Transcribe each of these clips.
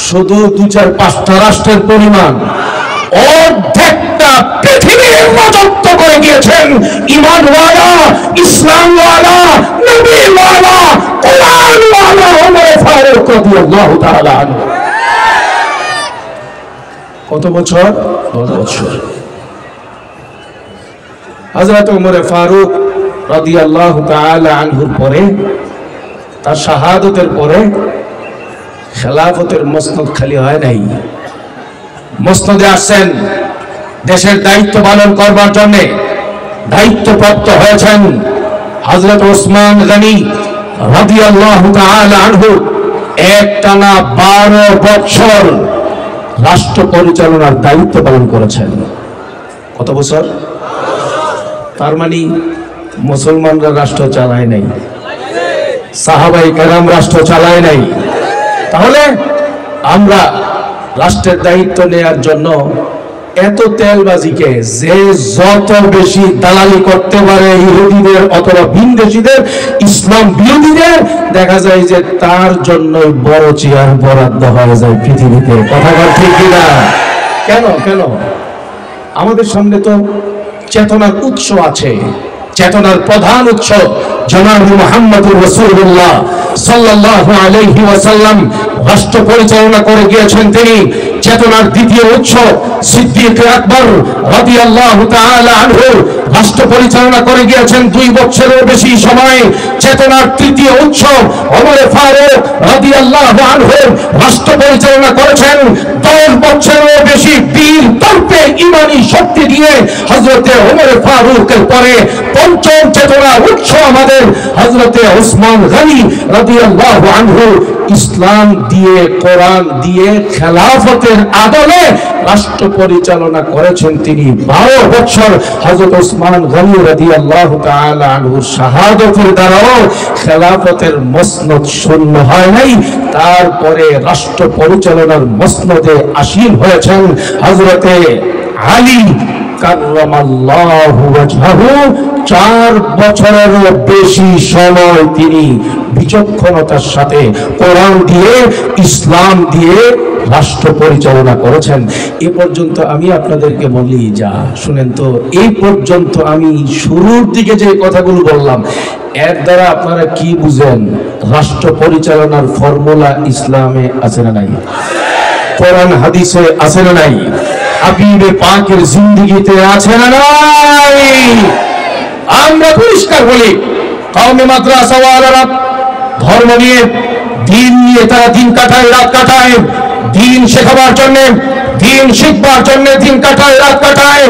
শুধু 2-4-5টা রাষ্ট্রের পরিমাণ, অর্ধেকটা পৃথিবীর রাজত্ব করে গিয়েছেন ঈমানওয়ালা, ইসলামওয়ালা, নবীওয়ালা, কোরআনওয়ালা ওমর ফারুক রাদিয়াল্লাহু তাআলা আনহু। কত বছর? 10 বছর। হযরত ওমর ফারুক রাদিয়াল্লাহু তাআলা আনহুর পরে, তার শাহাদাতের পরে খেলাফতের মসনদ খালি হয় নাই। মসনদে আসছেন দেশের দায়িত্ব পালন করবার জন্য, দায়িত্বপ্রাপ্ত হয়েছেন হযরত ওসমান গনি রাদিয়াল্লাহু তাআলা আনহু। একটানা 12 বছর রাষ্ট্র পরিচালনার দায়িত্ব পালন করেছেন। কত বছর? তার মানে মুসলমানরা রাষ্ট্র চালায় নাই, সাহাবায়ে কেরাম রাষ্ট্র চালায় নাই। তাহলে আমরা রাষ্ট্রের দায়িত্ব নেয়ার জন্য এত তেলবাজিকে, যে যত বেশি দালালি করতে পারে ইহুদিদের অথবা ভিনদেশীদের, ইসলাম বিরোধীদের, দেখা যায় যে তার জন্যই বড় চেয়ার বরাদ্দ হয়ে যায় পৃথিবীতে। কথা বল ঠিক কিনা? কেন কেন? আমাদের সামনে তো চেতনার উৎস আছে। চেতনার প্রধান উৎস জনাব মুহাম্মদুর রাসূলুল্লাহ সাল্লাল্লাহু আলাইহি ওয়াসাল্লাম রাষ্ট্র পরিচালনা করে গিয়েছেন। তিনি চেতনার দ্বিতীয় উৎস সিদ্দিক আকবর রাদিয়াল্লাহু তাআলা আনহু রাষ্ট্র পরিচালনা করে গিয়েছেন 2 বছরের বেশি সময়। চেতনার তৃতীয় উৎস ওমর ফারুক রাদিয়াল্লাহু আনহু রাষ্ট্র পরিচালনা করেছেন 10 বছরের বেশি। বীর তর্পে ঈমানি শক্তি দিয়ে হযরতে ওমর ফারুকের পরে পঞ্চম চেতনার উৎস আমাদের হযরতে ওসমান গনি রাদিয়াল্লাহু আনহু। ইসলাম দিয়ে, কোরআন দিয়ে খেলাফতের আদলে রাষ্ট্র পরিচালনা করেছেন তিনি 12 বছর। হযরত ওসমান গনি রাদিয়াল্লাহু তাআলা আনহু শাহাদাতের দ্বারাও খেলাফতের মসনদ শূন্য হয় নাই। তারপরে রাষ্ট্র পরিচালনার মসনদে আসীন হয়েছেন হযরতে আলী কাররামাল্লাহু ওয়াজহাহু। 4 বছরেরও বেশি সময় তিনি বিচক্ষণতার সাথে কোরআন দিয়ে, ইসলাম দিয়ে রাষ্ট্র পরিচালনা করেছেন। এ পর্যন্ত আমি আপনাদেরকে বলি, যা শুনেন তো, এই পর্যন্ত আমি শুরুর দিকে যে কথাগুলো বললাম, এর দ্বারা আপনারা কি বুঝেন? রাষ্ট্র পরিচালনার ফর্মুলা ইসলামে আছে না নাই? কোরআন হাদিসে আছে না নাই? হাবিবে পাকের জিন্দেগিতে আছে না নাই? আমরা পরিষ্কার বলি, কওমে মাদ্রাসা ওয়ালারা ধর্ম নিয়ে, দিন নিয়ে তারা দিন কাটায়, রাত কাটায়। দিন শেখাবার জন্য, দিন শিখবার জন্য দিন কাটায়, রাত কাটায়।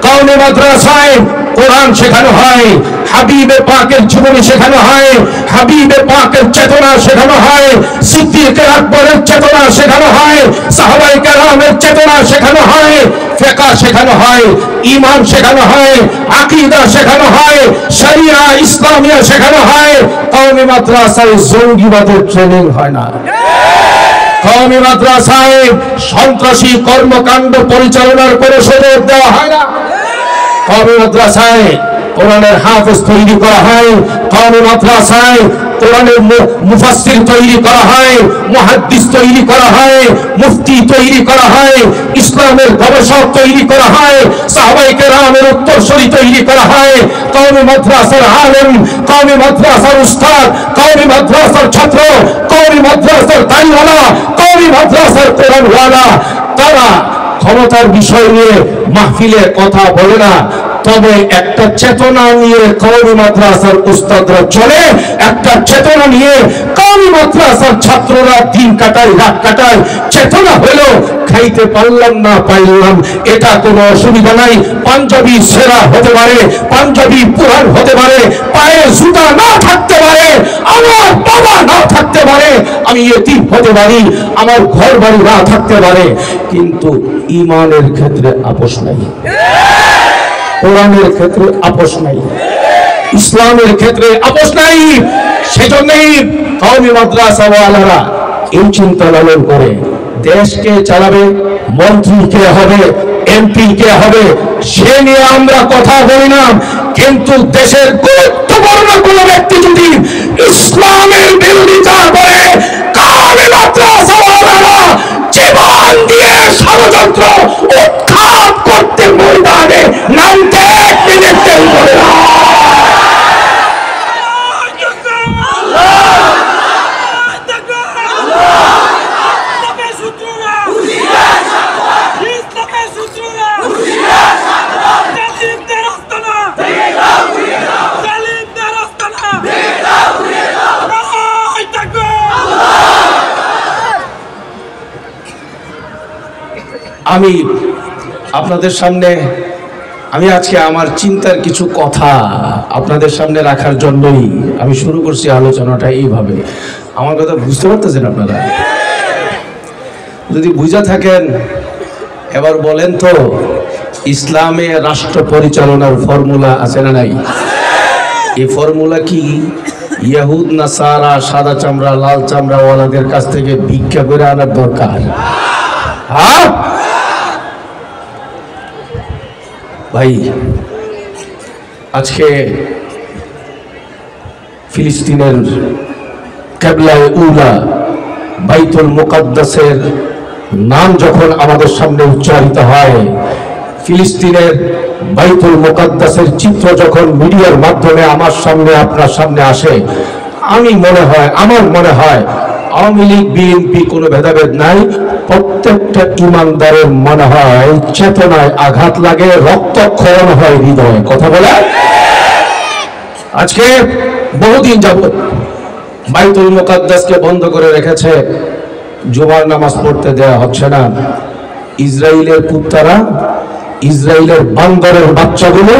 কওমে মাদ্রাসায় কোরআন শেখানো হয়, হাবিবে পাকের জীবনী শেখানো হয়, হাবিবে পাকের চেতনা শেখানো হয়, সিদ্দিক আকবরের চেতনা শেখানো হয়, সাহাবায়ে কেরামের চেতনা শেখানো হয়, ফিকহ শেখানো হয়, ঈমান শেখানো হয়, আকীদা শেখানো হয়, শরিয়া ইসলামিয়া শেখানো হয়। কওমে মাদ্রাসায় জঙ্গিবাদের ট্রেনিং হয় না। কওমে মাদ্রাসায় সন্ত্রাসী কর্মকাণ্ড পরিচালনার কোনো সুযোগ দেওয়া হয় না। কওমে মাদ্রাসায় কোরআনের হাফেজ তৈরি করা হয়, কওমে মাদ্রাসায় কোরআনের মুফাসসির তৈরি করা হয়, মুহাদ্দিস তৈরি করা হয়, মুফতি তৈরি করা হয়, ইসলামের গবেষক তৈরি করা হয়, সাহাবায়ে কেরামের উত্তরসূরি তৈরি করা হয়। কওমে মাদ্রাসার আলেম, কওমে মাদ্রাসার উস্তাদ, কওমে মাদ্রাসার ছাত্র, কওমে মাদ্রাসার দাড়িওয়ালা, কওমে মাদ্রাসার কোরআনওয়ালা, তারা ক্ষমতার বিষয় নিয়ে মাহফিলে কথা বলে না, তবে একটা চেতনা নিয়ে কওমি মাদ্রাসার উস্তাদরা চলে, একটা চেতনা নিয়ে কওমি মাদ্রাসার ছাত্ররা দিন কাটায়, রাত কাটায়। চেতনা হলো খাইতে পারলাম না পাইলাম, এটা কোনো অসুবিধা নাই। পাঞ্জাবি সেরা হতে পারে, পাঞ্জাবি পুরান হতে পারে, পায়ে জুতা না থাকতে পারে, আমার বাবা না থাকতে পারে, আমি এতিম হতে পারি, আমার ঘর বাড়ি না থাকতে পারে, কিন্তু ঈমানের ক্ষেত্রে আপোষ নাই, কোরআনের ক্ষেত্রে আপোষ নাই, ইসলামের ক্ষেত্রে আপোষ নাই। সেজন্যই কওমি মাদ্রাসা ওয়ালারা এই চিন্তা লালন করে, দেশকে চালাবে, মন্ত্রী কে হবে, এমপি কে হবে, সে নিয়ে আমরা কথা বলি না, কিন্তু দেশের গুরুত্বপূর্ণ কোন ব্যক্তি যদি ইসলামের বিরোধিতা করে, কওমি মাদ্রাসা ওয়ালারা ষড়যন্ত্র উৎখাত করতে ময়দানে নামতে এক মিনিট দেরি করে না। আমি আপনাদের সামনে আজকে আমার চিন্তার কিছু কথা আপনাদের সামনে রাখার জন্যই আমি শুরু করছি আলোচনাটা এইভাবে। আমার কথা বুঝতে পারতেছেন আপনারা? যদি বুঝা থাকেন এবার বলেন তো, ইসলামে রাষ্ট্র পরিচালনার ফর্মুলা আছে না নাই? এই ফর্মুলা কি ইহুদ নাসারা সাদা চামড়া লাল চামড়া ওয়ালাদের কাছ থেকে ভিক্ষা করে আনার দরকার? হ্যাঁ ভাই, আজকে ফিলিস্তিনের কিবলায়ে উলা বাইতুল মুকাদ্দাসের নাম যখন আমাদের সামনে উচ্চারিত হয়, ফিলিস্তিনের বাইতুল মুকাদ্দাসের চিত্র যখন মিডিয়ার মাধ্যমে আমার সামনে আপনার সামনে আসে, আমার মনে হয় আওয়ামী লীগ বিএনপি কোনো ভেদাভেদ নাই, প্রত্যেকটা ইমানদারের মনে হয় চেতনায় আঘাত লাগে, রক্তক্ষরণ হয় হৃদয়ে। কথা বলে আজকে বহুদিন যাবত বাইতুল মুকাদ্দাসকে বন্ধ করে রেখেছে, জুমার নামাজ পড়তে দেওয়া হচ্ছে না। ইসরায়েলের কুত্তারা, ইসরায়েলের বান্দরের বাচ্চাগুলো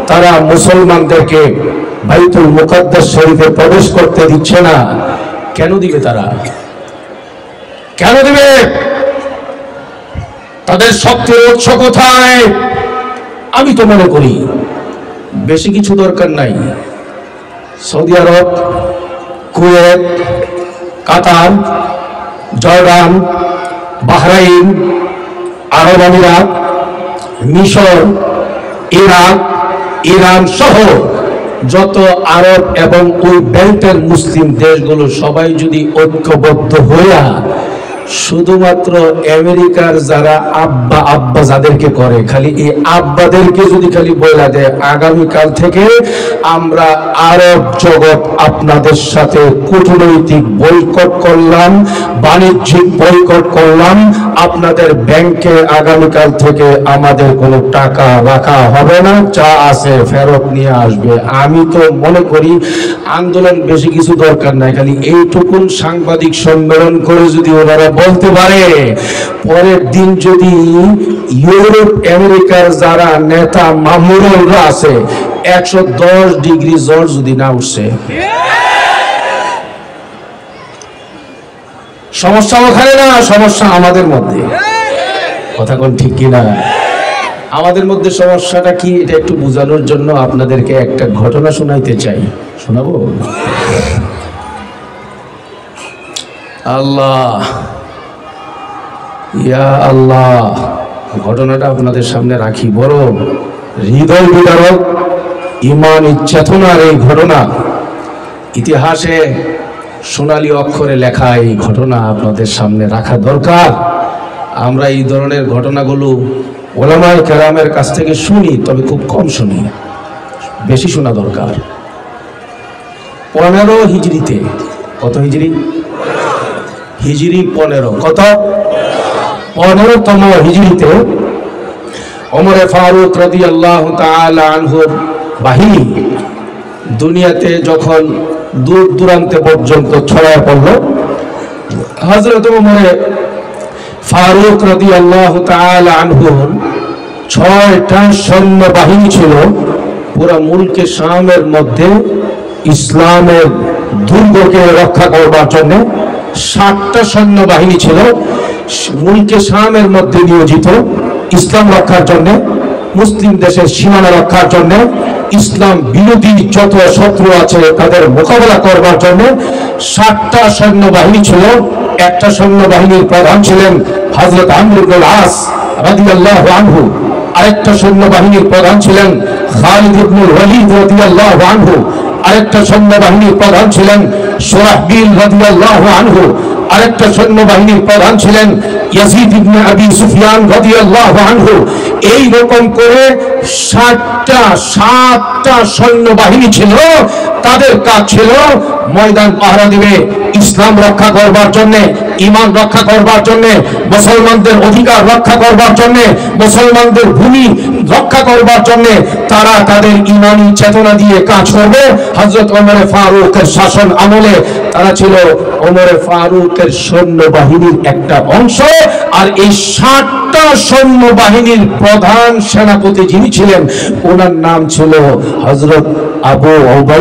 তারা মুসলমানদেরকে বাইতুল মুকাদ্দাস শরীফে প্রবেশ করতে দিচ্ছে না। কেন দিবে তারা? কেন দিবে? তাদের শক্তির উৎস কোথায়? আমি তো মনে করি বেশি কিছু দরকার নাই। সৌদি আরব, কুয়েত, কাতার, জর্ডান, বাহরাইন, আরব আমিরাত, মিশর, ইরাক, ইরান সহ যত আরব এবং ওই বেল্টের মুসলিম দেশগুলো সবাই যদি ঐক্যবদ্ধ হইয়া শুধুমাত্র আমেরিকার যারা আব্বা যাদেরকে করে, খালি এই আব্বাদেরকে যদি খালি বলা দেয় আগামীকাল থেকে আমরা আরব জগৎ আপনাদের সাথে কূটনৈতিক বয়কট করলাম, বাণিজ্যিক বয়কট করলাম, আপনাদের ব্যাংকে আগামীকাল থেকে আমাদের কোনো টাকা রাখা হবে না, যা আছে ফেরত নিয়ে আসবে। আমি তো মনে করি আন্দোলন বেশি কিছু দরকার নাই, খালি এইটুকুন সাংবাদিক সম্মেলন করে যদি ওনারা বলতে পারে, পরের দিন যদি ইউরোপ আমেরিকার যারা নেতা মামুররা আছে 110 ডিগ্রি জ্বর যদি না উঠছে, সমস্যা ওখানে না, সমস্যা আমাদের মধ্যে। কথা কোন ঠিক কিনা? আমাদের মধ্যে সমস্যাটা কি এটা একটু বোঝানোর জন্য আপনাদেরকে একটা ঘটনা শোনাইতে চাই। শোনাবো? আল্লাহ, ইয়া আল্লাহ, ঘটনাটা আপনাদের সামনে রাখি। বড় হৃদয় বিদারক, ইমান চেতনার এই ঘটনা, ইতিহাসে সোনালী অক্ষরে লেখা এই ঘটনা আপনাদের সামনে রাখা দরকার। আমরা এই ধরনের ঘটনাগুলো ওলামায়ে কেরামের কাছ থেকে শুনি, তবে খুব কম শুনি, বেশি শোনা দরকার। 15 হিজরিতে, কত হিজরি? হিজরি 15, কত? 15তম হিজরিতে ওমরে ফারুক রাদিয়াল্লাহু তাআলা আনহুর বাহিনী দুনিয়াতে যখন দূর দূরান্তে পর্যন্ত ছড়ায় পড়ল, হযরত ওমরে ফারুক রাদিয়াল্লাহু তাআলা আনহুর 6টা সৈন্য বাহিনী ছিল পুরা মুলকে শামের মধ্যে ইসলামের দুর্গকে রক্ষা করবার জন্য। 7টা সৈন্য বাহিনী ছিল মুলকে শামের মধ্যে নিয়োজিত ইসলাম রক্ষার জন্য, মুসলিম দেশের সীমানা রক্ষার জন্য, ইসলাম বিরোধী যত শত্রু আছে তাদের মোকাবেলা করবার জন্য 7টা সৈন্য বাহিনী ছিল। একটা সৈন্য বাহিনীর প্রধান ছিলেন হযরত আমর ইবনে আস রাদিয়াল্লাহু আনহু, আরেকটা সৈন্য বাহিনীর প্রধান ছিলেন খালিদ ইবনে ওয়ালিদ রাদিয়াল্লাহু আনহু, আরেকটা সৈন্য বাহিনীর প্রধান ছিলেন সুরাহবিল রাদিয়াল্লাহু আনহু, আরেকটা সৈন্যবাহিনীর প্রধান ছিলেন ইয়াজিদ ইবনে আবি সুফিয়ান রাদিয়াল্লাহু আনহু। এই রকম করে 7টা সৈন্যবাহিনী ছিল। তাদের কাজ ছিল ময়দান পাহারা দিবে, ইসলাম রক্ষা করবার জন্য, ঈমান রক্ষা করবার জন্য, মুসলমানদের অধিকার রক্ষা করবার জন্য, মুসলমানদের ভূমি রক্ষা করবার জন্য তারা তাদের ঈমানি চেতনা দিয়ে কাজ করবে। হযরত ওমর ফারুকের শাসন আমলে তারা ছিল ওমর ফারুকের সৈন্যবাহিনীর একটা অংশ। আর এই 7টা সৈন্যবাহিনীর প্রধান সেনাপতি যিনি ছিলেন ওনার নাম ছিল হযরত আবু উবাইদা।